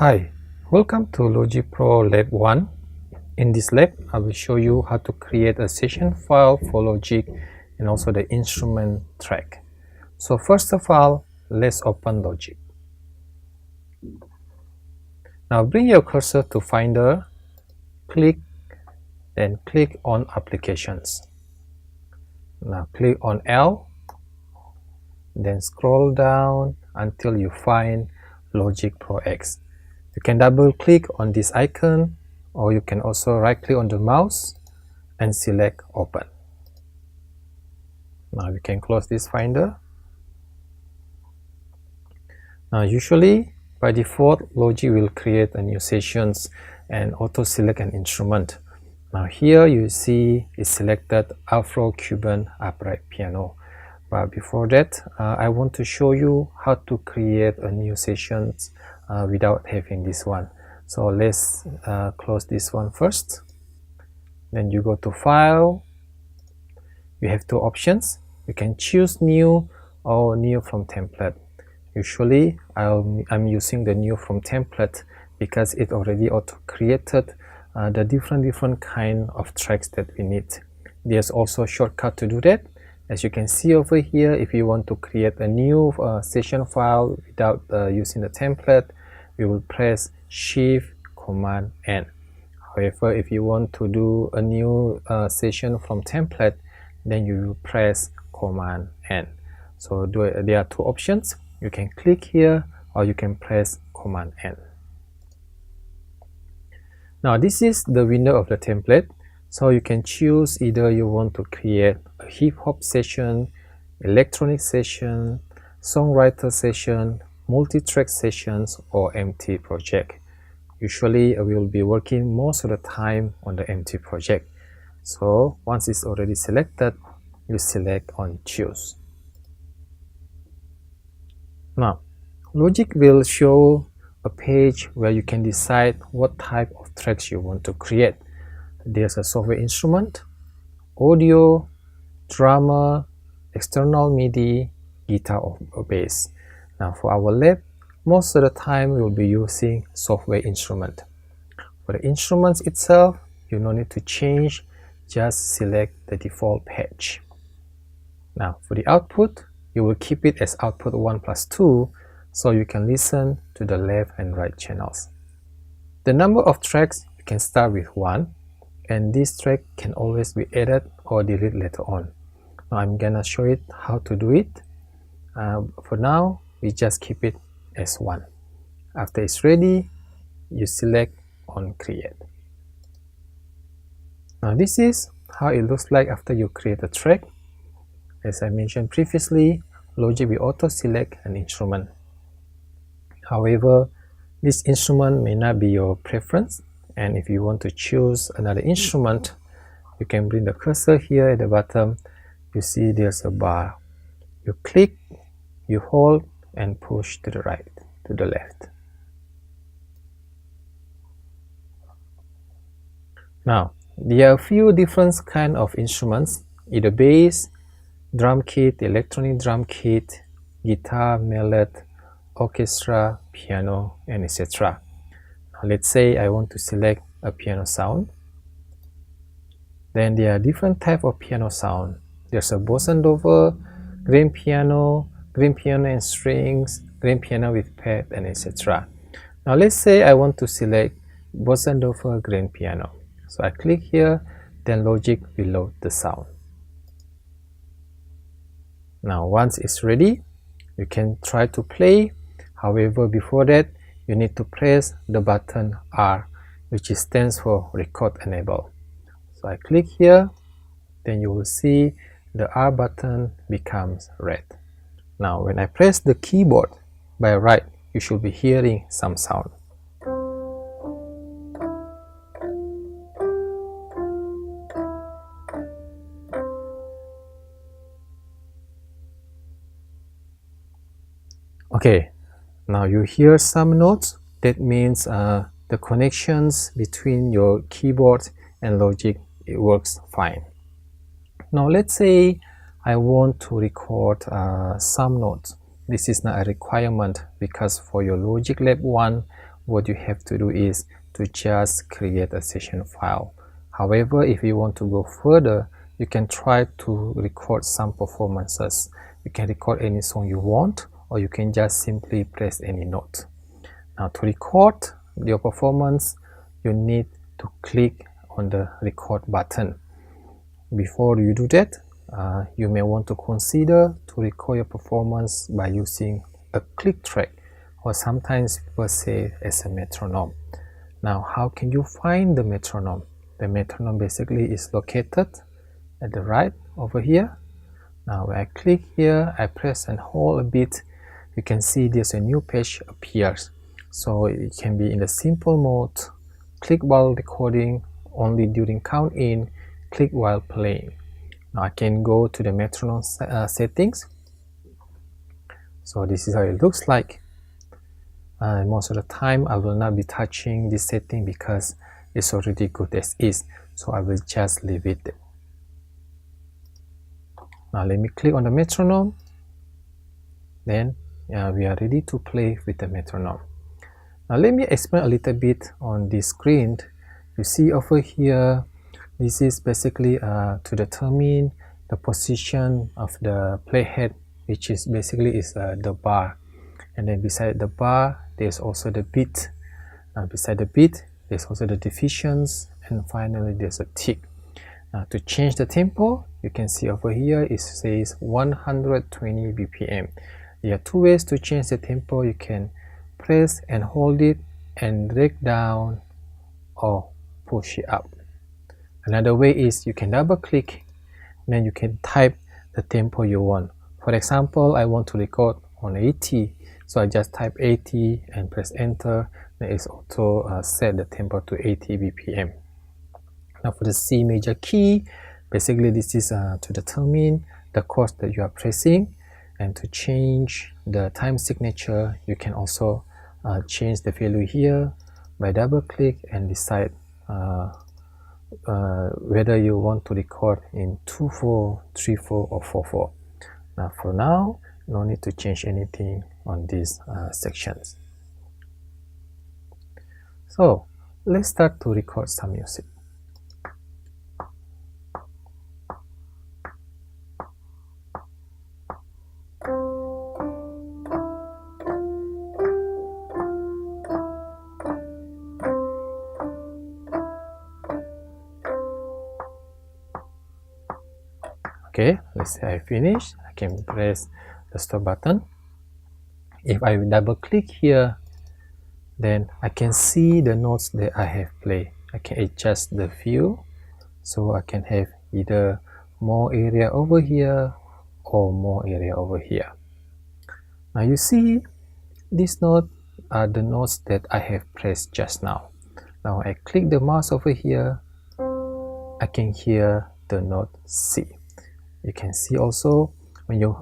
Hi, welcome to Logic Pro Lab 1. In this lab, I will show you how to create a session file for Logic and also the instrument track. So first of all, let's open Logic. Now bring your cursor to Finder, then click on Applications. Now click on L, then scroll down until you find Logic Pro X. You can double click on this icon, or you can also right click on the mouse and select Open. Now we can close this Finder. Now usually by default Logic will create a new sessions and auto select an instrument. Now here you see it's selected Afro-Cuban upright piano. But before that, I want to show you how to create a new sessions without having this one. So let's close this one first. Then you go to File. You have two options. You can choose New or New from Template. Usually I'm using the New from Template because it already auto-created the different kind of tracks that we need. There's also a shortcut to do that. As you can see over here, if you want to create a new session file without using the template, we will press Shift Command N. However, if you want to do a new session from template, then you will press Command N. So there are two options. You can click here or you can press Command N. Now this is the window of the template. So you can choose either you want to create a hip-hop session, electronic session, songwriter session, multi-track sessions, or empty project. Usually we will be working most of the time on the empty project. So once it's already selected, you select on Choose. Now Logic will show a page where you can decide what type of tracks you want to create. There's a software instrument, audio, drummer, external MIDI, guitar or bass. Now for our lab, most of the time we will be using software instrument. For the instruments itself, you don't need to change, just select the default patch. Now for the output, you will keep it as output 1+2 so you can listen to the left and right channels. The number of tracks, you can start with 1, and this track can always be added or deleted later on. Now I'm gonna show it how to do it. For now, we just keep it as 1. After it's ready, you select on Create. Now this is how it looks like after you create a track. As I mentioned previously, Logic will auto-select an instrument. However, this instrument may not be your preference, and if you want to choose another instrument, you can bring the cursor here at the bottom. You see there's a bar. You click, you hold, and push to the right, to the left. Now, there are a few different kinds of instruments, either bass, drum kit, electronic drum kit, guitar, mallet, orchestra, piano, and etc. Now let's say I want to select a piano sound. Then there are different types of piano sound. There's a bossa nova, grand piano and strings, grand piano with pad, and etc. Now let's say I want to select bossa nova grand piano. So I click here, then Logic will load the sound. Now once it's ready, you can try to play. However, before that, you need to press the button R, which stands for Record Enable. So I click here, then you will see the R button becomes red. Now when I press the keyboard by right, you should be hearing some sound. Okay, now you hear some notes. That means the connections between your keyboard and Logic, it works fine. Now let's say I want to record some notes. This is not a requirement because for your Logic Lab 1, what you have to do is to just create a session file. However, if you want to go further, you can try to record some performances. You can record any song you want, or you can just simply press any note. Now, to record your performance, you need to click on the record button. Before you do that, you may want to consider to record your performance by using a click track, or sometimes people say as a metronome. Now, how can you find the metronome? The metronome basically is located at the right over here. Now, when I click here, I press and hold a bit, you can see there's a new page appears. So it can be in the simple mode, click while recording, only during count in, click while playing. Now I can go to the metronome settings. So this is how it looks like. Most of the time I will not be touching this setting because it's already good as is, so I will just leave it there. Now let me click on the metronome, then we are ready to play with the metronome. Now let me explain a little bit on this screen. You see over here, this is basically to determine the position of the playhead, which is basically the bar. And then beside the bar, there's also the beat. Beside the beat, there's also the divisions, and finally there's a tick. Now to change the tempo, you can see over here it says 120 BPM. There are two ways to change the tempo. You can press and hold it and drag down or push it up. Another way is you can double click, and then you can type the tempo you want. For example, I want to record on 80, so I just type 80 and press enter. Then it's auto set the tempo to 80 BPM. Now for the C major key, basically this is to determine the chords that you are pressing, and to change the time signature, you can also change the value here by double click and decide whether you want to record in 2/4, 3/4 or 4/4. Now for now, no need to change anything on these sections. So let's start to record some music. Okay, let's say I finish. I can press the stop button. If I double click here, then I can see the notes that I have played. I can adjust the view, so I can have either more area over here or more area over here. Now you see, these notes are the notes that I have pressed just now. Now I click the mouse over here, I can hear the note C. You can see also when you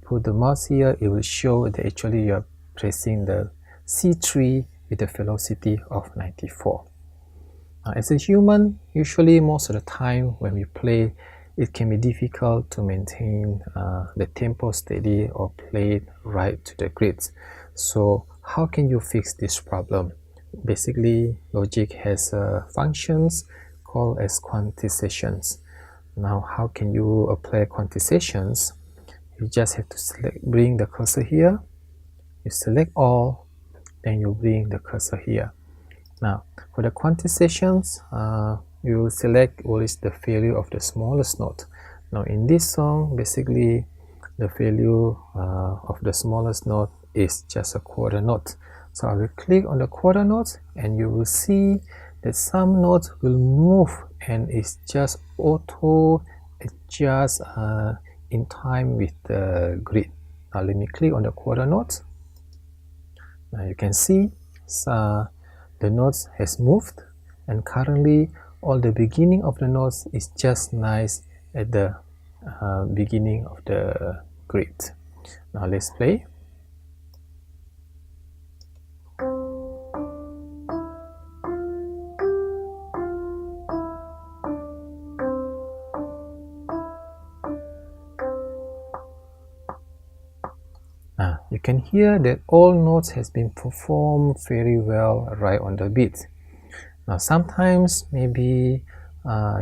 put the mouse here, it will show that actually you are pressing the C3 with a velocity of 94. As a human, usually most of the time when we play, it can be difficult to maintain the tempo steady or play right to the grids. So how can you fix this problem? Basically, Logic has functions called as quantizations. Now, how can you apply quantizations? You just have to bring the cursor here, you select all, then you bring the cursor here. Now, for the quantizations, you will select what is the value of the smallest note. Now, in this song, basically, the value of the smallest note is just a quarter note. So I will click on the quarter note, and you will see that some notes will move, and it's just auto adjust in time with the grid. Now let me click on the quarter note. Now you can see the notes has moved, and currently all the beginning of the notes is just nice at the beginning of the grid. Now let's play. You can hear that all notes has been performed very well right on the beat. Now sometimes maybe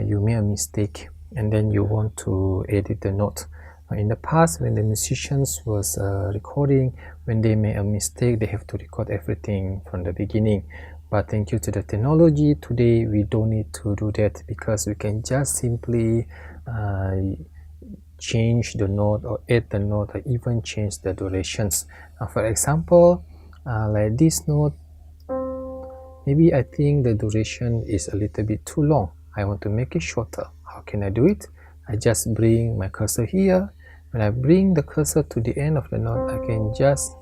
you made a mistake and then you want to edit the note. In the past, when the musicians was recording, when they made a mistake, they have to record everything from the beginning. But thank you to the technology, today we don't need to do that, because we can just simply change the note or add the note or even change the durations. Now for example, like this note, maybe I think the duration is a little bit too long. I want to make it shorter. How can I do it? I just bring my cursor here. When I bring the cursor to the end of the note, I can just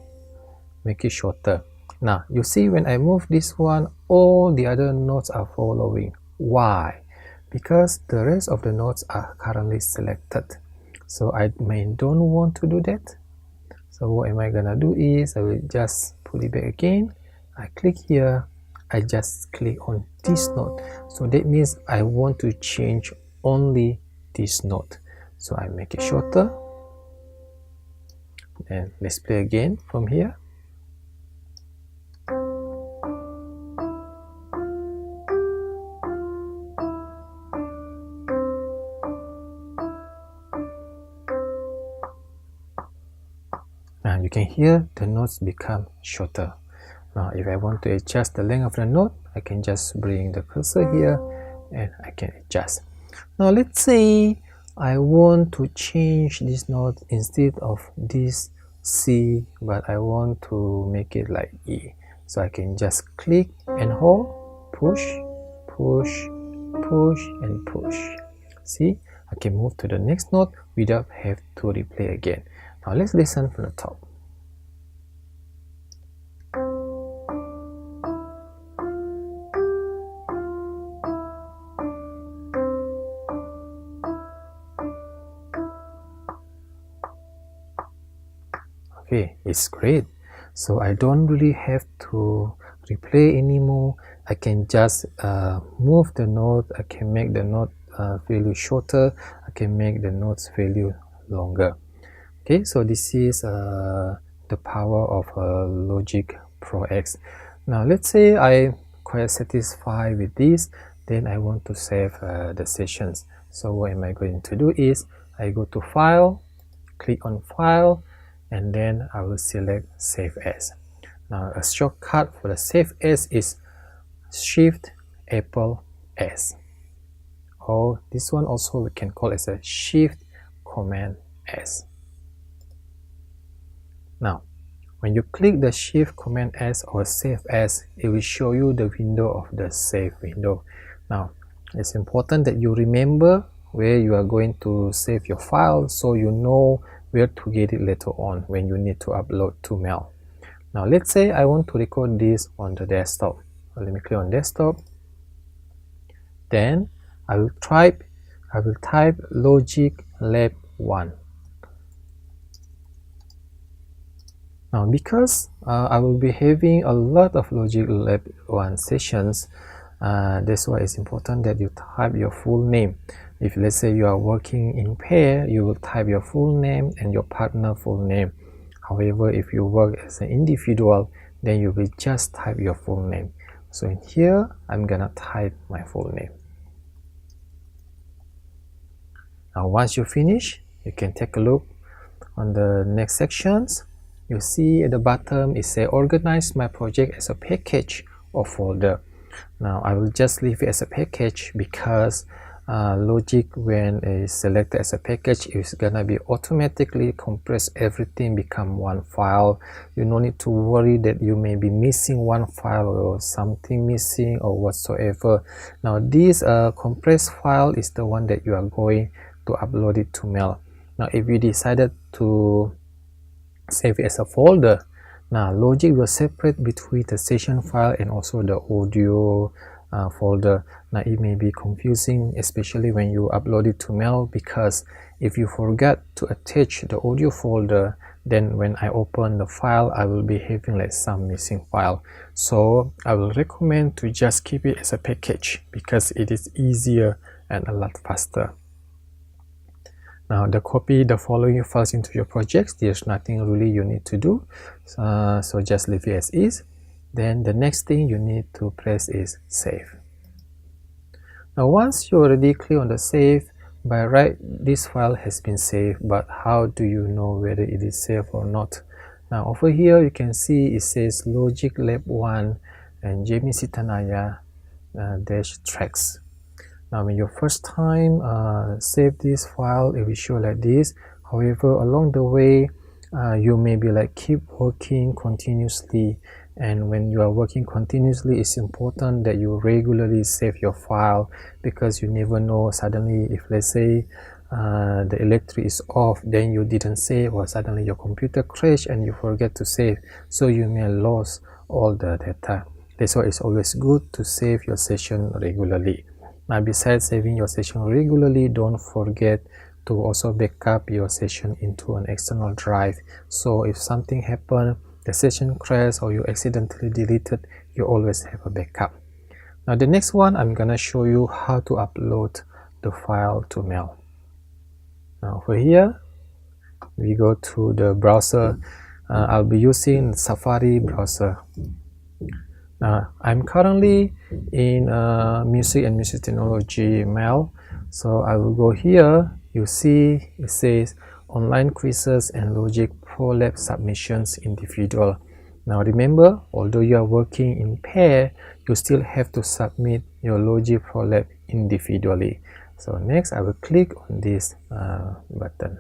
make it shorter. Now you see, when I move this one, all the other notes are following. Why? Because the rest of the notes are currently selected. So I don't want to do that. So what am I gonna do is, I will just put it back again. I click here, I just click on this note. So that means I want to change only this note. So I make it shorter. And let's play again from here. Now you can hear the notes become shorter. Now if I want to adjust the length of the note, I can just bring the cursor here and I can adjust. Now let's say I want to change this note, instead of this C, but I want to make it like E. So I can just click and hold, push, push, push and push. See, I can move to the next note without have to replay again. Now let's listen from the top. Okay, it's great. So I don't really have to replay anymore. I can just move the note. I can make the note value shorter. I can make the notes value longer. Okay, so this is the power of Logic Pro X. Now let's say I'm quite satisfied with this, then I want to save the sessions. So what am I going to do is, I go to File, click on File, and then I will select Save As. Now a shortcut for the Save As is Shift Apple S, or this one also we can call as a Shift Command S. Now when you click the Shift Command S or Save As, it will show you the window of the save window. Now it's important that you remember where you are going to save your file, so you know where to get it later on when you need to upload to mail. Now let's say I want to record this on the desktop. Let me click on desktop. Then I will type Logic Lab 1. Now because I will be having a lot of Logic Lab 1 sessions, that's why it's important that you type your full name. If let's say you are working in pair, you will type your full name and your partner full name. However, if you work as an individual, then you will just type your full name. So in here, I'm gonna type my full name. Now once you finish, you can take a look on the next sections. You see at the bottom it says organize my project as a package or folder. Now I will just leave it as a package because Logic, when it's selected as a package, is gonna be automatically compress everything, become one file. You don't need to worry that you may be missing one file or something missing or whatsoever. Now this compressed file is the one that you are going to upload it to mail. Now if you decided to save it as a folder, now Logic will separate between the session file and also the audio folder. Now it may be confusing, especially when you upload it to mail, because if you forget to attach the audio folder, then when I open the file, I will be having like some missing file. So I will recommend to just keep it as a package because it is easier and a lot faster. Now the copy the following files into your projects. There's nothing really you need to do, so just leave it as is. Then the next thing you need to press is save. Now once you already click on the save, by right this file has been saved, but how do you know whether it is saved or not? Now over here you can see it says Logic Lab 1 and Jemi Sitanayah dash tracks. Now when you first time save this file, it will show like this. However, along the way you may be like keep working continuously, and when you are working continuously, it's important that you regularly save your file, because you never know, suddenly if let's say the electric is off, then you didn't save, or suddenly your computer crash and you forget to save, so you may lose all the data. That's why it's always good to save your session regularly. Now besides saving your session regularly, don't forget to also backup your session into an external drive, so if something happened, the session crashed, or you accidentally deleted, you always have a backup. Now the next one, I'm gonna show you how to upload the file to mail. Now over here we go to the browser. I'll be using Safari browser. I'm currently in music and music technology mail, so I will go here. You see it says online quizzes and Logic Pro Lab submissions individual. Now remember, although you are working in pair, you still have to submit your Logic Pro Lab individually. So next I will click on this button.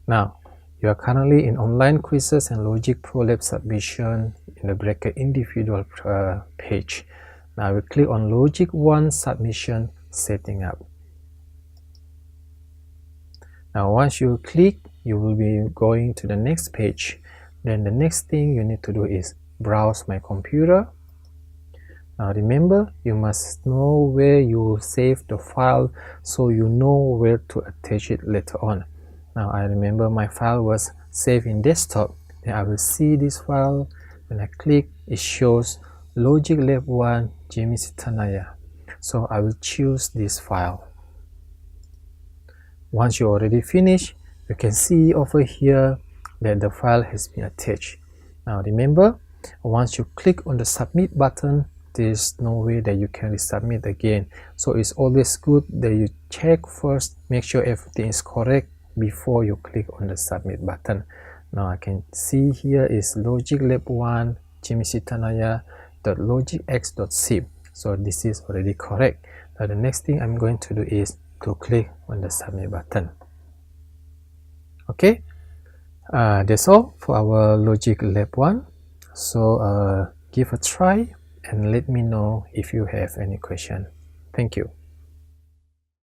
Now you are currently in online quizzes and Logic Pro Lab submission in the bracket individual page. Now I will click on Logic 1 submission setting up. Now once you click, you will be going to the next page. Then the next thing you need to do is browse my computer. Now remember, you must know where you save the file, so you know where to attach it later on. Now I remember my file was saved in desktop. Then I will see this file. When I click, it shows Logic Lab 1 Jemi Sitanayah. So I will choose this file. Once you already finished, you can see over here that the file has been attached. Now remember, once you click on the submit button, there's no way that you can resubmit again. So it's always good that you check first, make sure everything is correct before you click on the submit button. Now I can see here is Logic Lab 1 Jemi Sitanayah.logicx.zip. So this is already correct. Now the next thing I'm going to do is to click on the submit button. Okay, that's all for our Logic Lab 1. So give a try and let me know if you have any question. Thank you.